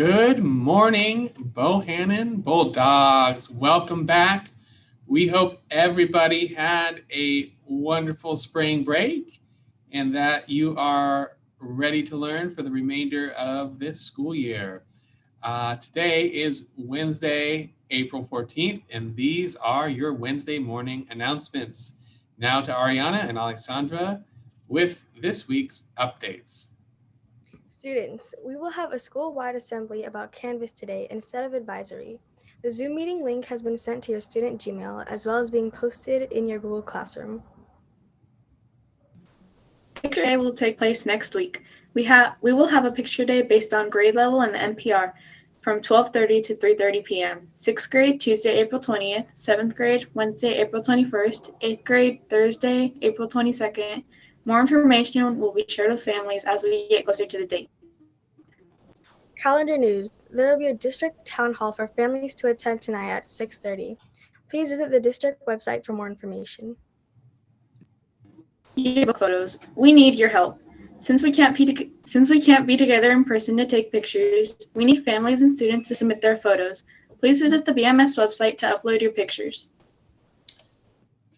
Good morning, Bohannon Bulldogs. Welcome back. We hope everybody had a wonderful spring break and that you are ready to learn for the remainder of this school year. Today is Wednesday, April 14th, and these are your Wednesday morning announcements. Now to Ariana and Alexandra with this week's updates. Students, we will have a school-wide assembly about Canvas today instead of advisory. The Zoom meeting link has been sent to your student Gmail as well as being posted in your Google Classroom. Picture Day will take place next week. We will have a picture day based on grade level and the NPR from 12:30 to 3:30 p.m. 6th grade, Tuesday, April 20th, 7th grade, Wednesday, April 21st, 8th grade, Thursday, April 22nd. More information will be shared with families as we get closer to the date. Calendar news. There will be a district town hall for families to attend tonight at 6:30. Please visit the district website for more information. Yearbook photos. We need your help. Since we can't be together in person to take pictures, we need families and students to submit their photos. Please visit the BMS website to upload your pictures.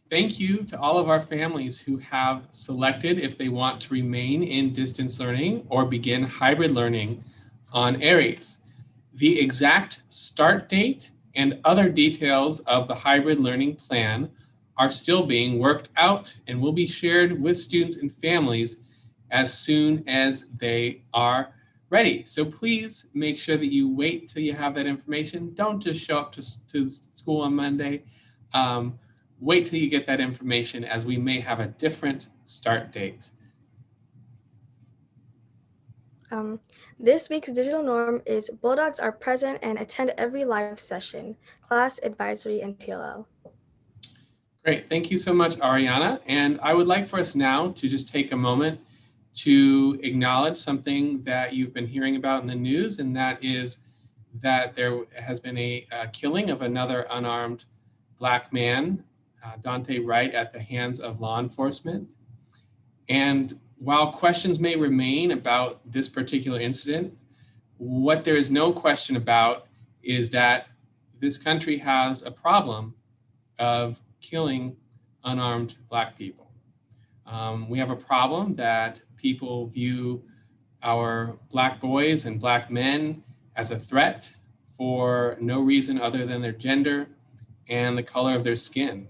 Thank you to all of our families who have selected if they want to remain in distance learning or begin hybrid learning on Aries. The exact start date and other details of the hybrid learning plan are still being worked out and will be shared with students and families as soon as they are ready. So please make sure that you wait till you have that information. Don't just show up to school on Monday. Wait till you get that information as we may have a different start date. This week's digital norm is Bulldogs are present and attend every live session, class, advisory, and TLL. Great, thank you so much, Ariana. And I would like for us now to just take a moment to acknowledge something that you've been hearing about in the news, and that is that there has been a killing of another unarmed Black man, Dante Wright, at the hands of law enforcement. And while questions may remain about this particular incident, what there is no question about is that this country has a problem of killing unarmed Black people. We have a problem that people view our Black boys and Black men as a threat for no reason other than their gender and the color of their skin.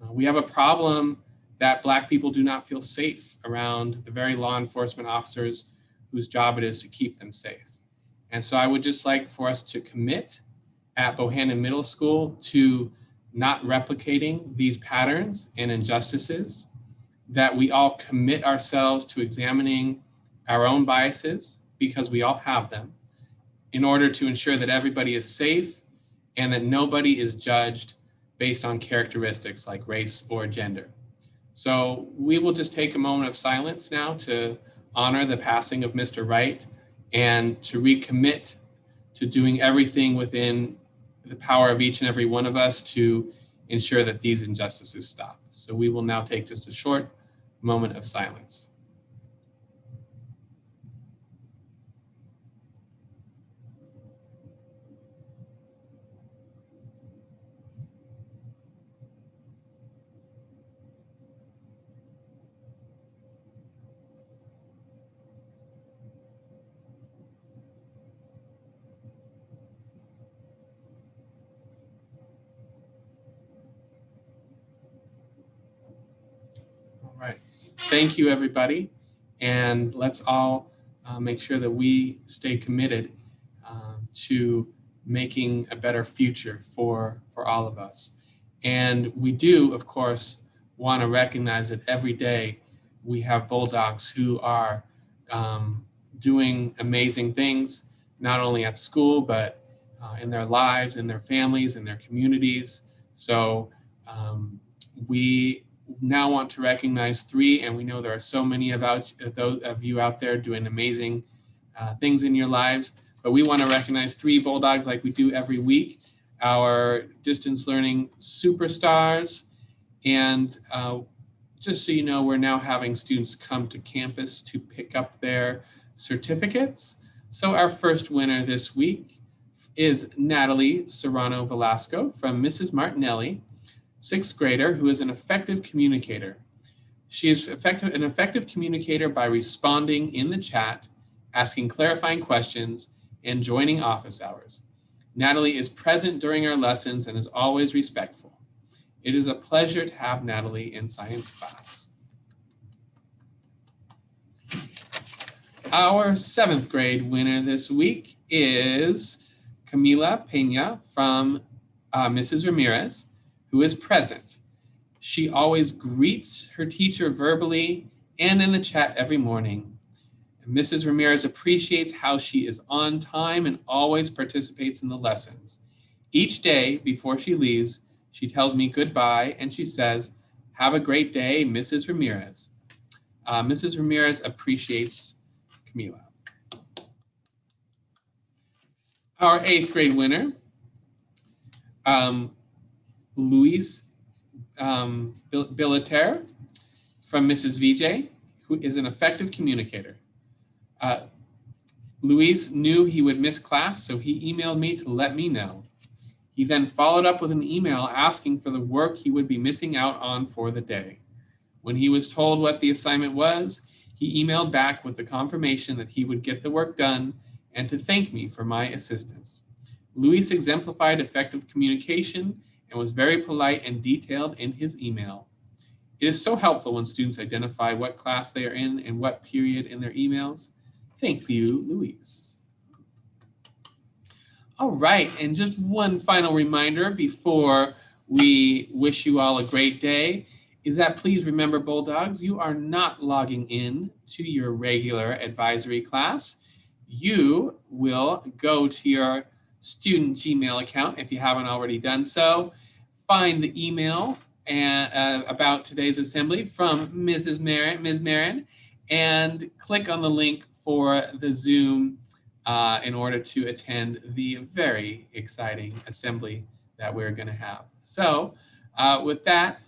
We have a problem that Black people do not feel safe around the very law enforcement officers whose job it is to keep them safe. And so I would just like for us to commit at Bohannon Middle School to not replicating these patterns and injustices, that we all commit ourselves to examining our own biases, because we all have them, in order to ensure that everybody is safe and that nobody is judged based on characteristics like race or gender. So we will just take a moment of silence now to honor the passing of Mr. Wright and to recommit to doing everything within the power of each and every one of us to ensure that these injustices stop. So we will now take just a short moment of silence. All right. Thank you, everybody. And let's all make sure that we stay committed to making a better future for all of us. And we do, of course, want to recognize that every day we have Bulldogs who are doing amazing things, not only at school, but in their lives, in their families, in their communities. So we now want to recognize three, and we know there are so many those of you out there doing amazing things in your lives, but we want to recognize three Bulldogs like we do every week, our distance learning superstars. And just so you know, we're now having students come to campus to pick up their certificates. So our first winner this week is Natalie Serrano Velasco from Mrs. Martinelli, 6th grader, who is an effective communicator. She is an effective communicator by responding in the chat, asking clarifying questions, and joining office hours. Natalie is present during our lessons and is always respectful. It is a pleasure to have Natalie in science class. Our 7th grade winner this week is Camila Pena from Mrs. Ramirez, who is present. She always greets her teacher verbally and in the chat every morning. Mrs. Ramirez appreciates how she is on time and always participates in the lessons. Each day before she leaves, she tells me goodbye and she says, "Have a great day, Mrs. Ramirez." Mrs. Ramirez appreciates Camila. Our 8th grade winner, Luis Billiter from Mrs. VJ, who is an effective communicator. Luis knew he would miss class, so he emailed me to let me know. He then followed up with an email asking for the work he would be missing out on for the day. When he was told what the assignment was, he emailed back with the confirmation that he would get the work done and to thank me for my assistance. Luis exemplified effective communication and was very polite and detailed in his email. It is so helpful when students identify what class they are in and what period in their emails. Thank you, Luis. All right, and just one final reminder before we wish you all a great day is that please remember, Bulldogs, you are not logging in to your regular advisory class. You will go to your student Gmail account if you haven't already done so, find the email about today's assembly from Ms. Marin, and click on the link for the Zoom in order to attend the very exciting assembly that we're going to have. So with that,